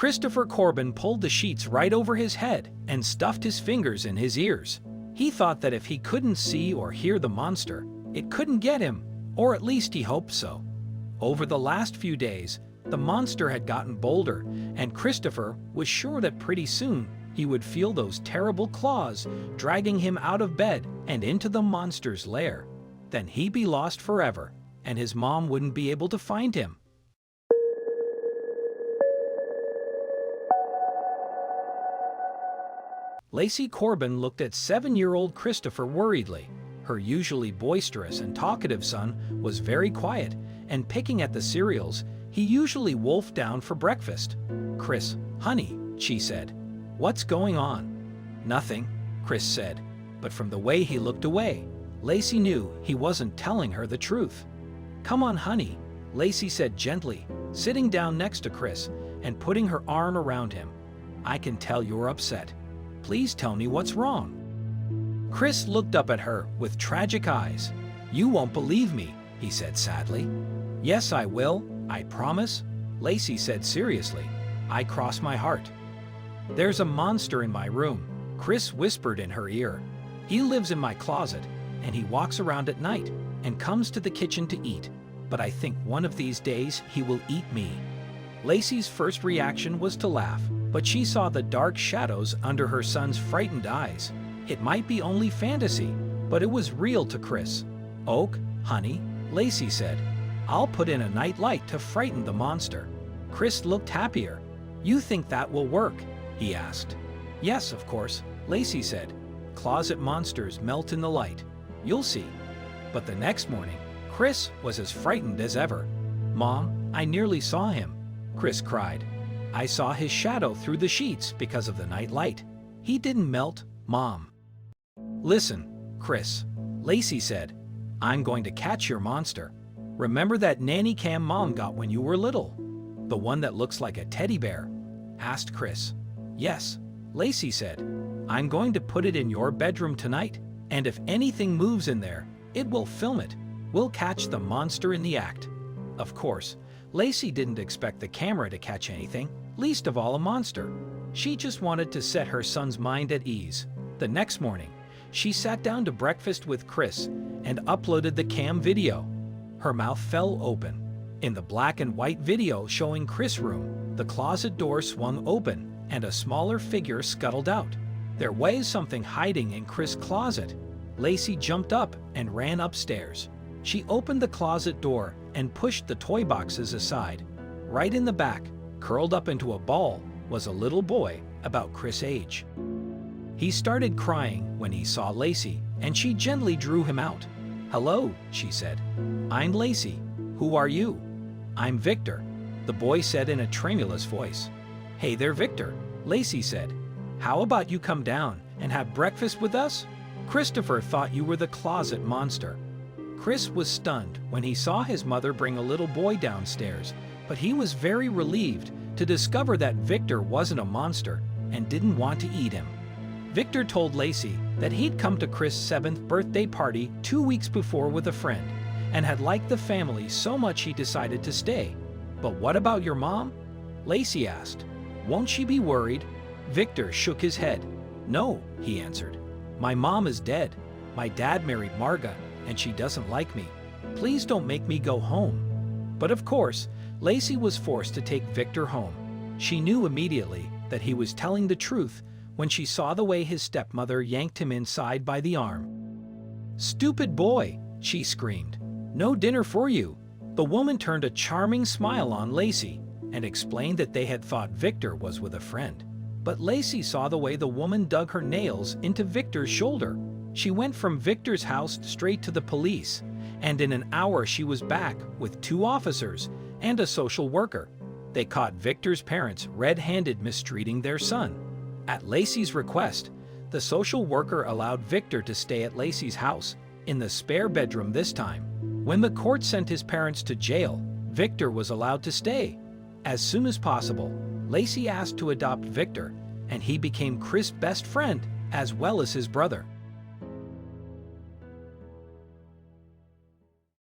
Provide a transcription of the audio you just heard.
Christopher Corbin pulled the sheets right over his head and stuffed his fingers in his ears. He thought that if he couldn't see or hear the monster, it couldn't get him, or at least he hoped so. Over the last few days, the monster had gotten bolder, and Christopher was sure that pretty soon he would feel those terrible claws dragging him out of bed and into the monster's lair. Then he'd be lost forever, and his mom wouldn't be able to find him. Lacey Corbin looked at 7-year-old Christopher worriedly. Her usually boisterous and talkative son was very quiet, and picking at the cereals he usually wolfed down for breakfast. "Chris, honey," she said. "What's going on?" "Nothing," Chris said, but from the way he looked away, Lacey knew he wasn't telling her the truth. "Come on, honey," Lacey said gently, sitting down next to Chris and putting her arm around him. "I can tell you're upset. Please tell me what's wrong." Chris looked up at her with tragic eyes. "You won't believe me," he said sadly. "Yes, I will, I promise," Lacey said seriously. "I cross my heart." "There's a monster in my room," Chris whispered in her ear. "He lives in my closet, and he walks around at night and comes to the kitchen to eat. But I think one of these days he will eat me." Lacey's first reaction was to laugh, but she saw the dark shadows under her son's frightened eyes. It might be only fantasy, but it was real to Chris. "Oak, honey," Lacey said. "I'll put in a night light to frighten the monster." Chris looked happier. "You think that will work?" he asked. "Yes, of course," Lacey said. "Closet monsters melt in the light. You'll see." But the next morning, Chris was as frightened as ever. "Mom, I nearly saw him," Chris cried. "I saw his shadow through the sheets because of the night light. He didn't melt, Mom." "Listen, Chris," Lacey said. "I'm going to catch your monster. Remember that nanny cam Mom got when you were little? The one that looks like a teddy bear?" asked Chris. "Yes," Lacey said. "I'm going to put it in your bedroom tonight, and if anything moves in there, it will film it. We'll catch the monster in the act." Of course, Lacey didn't expect the camera to catch anything, least of all a monster. She just wanted to set her son's mind at ease. The next morning, she sat down to breakfast with Chris and uploaded the cam video. Her mouth fell open. In the black and white video showing Chris' room, the closet door swung open and a smaller figure scuttled out. There was something hiding in Chris' closet. Lacey jumped up and ran upstairs. She opened the closet door and pushed the toy boxes aside. Right in the back, curled up into a ball, was a little boy about Chris' age. He started crying when he saw Lacey, and she gently drew him out. "Hello," she said. "I'm Lacey. Who are you?" "I'm Victor," the boy said in a tremulous voice. "Hey there, Victor," Lacey said. "How about you come down and have breakfast with us? Christopher thought you were the closet monster." Chris was stunned when he saw his mother bring a little boy downstairs, but he was very relieved to discover that Victor wasn't a monster and didn't want to eat him. Victor told Lacey that he'd come to Chris' 7th birthday party 2 weeks before with a friend and had liked the family so much he decided to stay. "But what about your mom?" Lacey asked. "Won't she be worried?" Victor shook his head. "No," he answered. "My mom is dead. My dad married Marga, and she doesn't like me. Please don't make me go home." But of course, Lacey was forced to take Victor home. She knew immediately that he was telling the truth when she saw the way his stepmother yanked him inside by the arm. "Stupid boy," she screamed. "No dinner for you." The woman turned a charming smile on Lacey and explained that they had thought Victor was with a friend. But Lacey saw the way the woman dug her nails into Victor's shoulder. She went from Victor's house straight to the police, and in an hour she was back with 2 officers and a social worker. They caught Victor's parents red-handed mistreating their son. At Lacey's request, the social worker allowed Victor to stay at Lacey's house, in the spare bedroom this time. When the court sent his parents to jail, Victor was allowed to stay. As soon as possible, Lacey asked to adopt Victor, and he became Chris' best friend as well as his brother.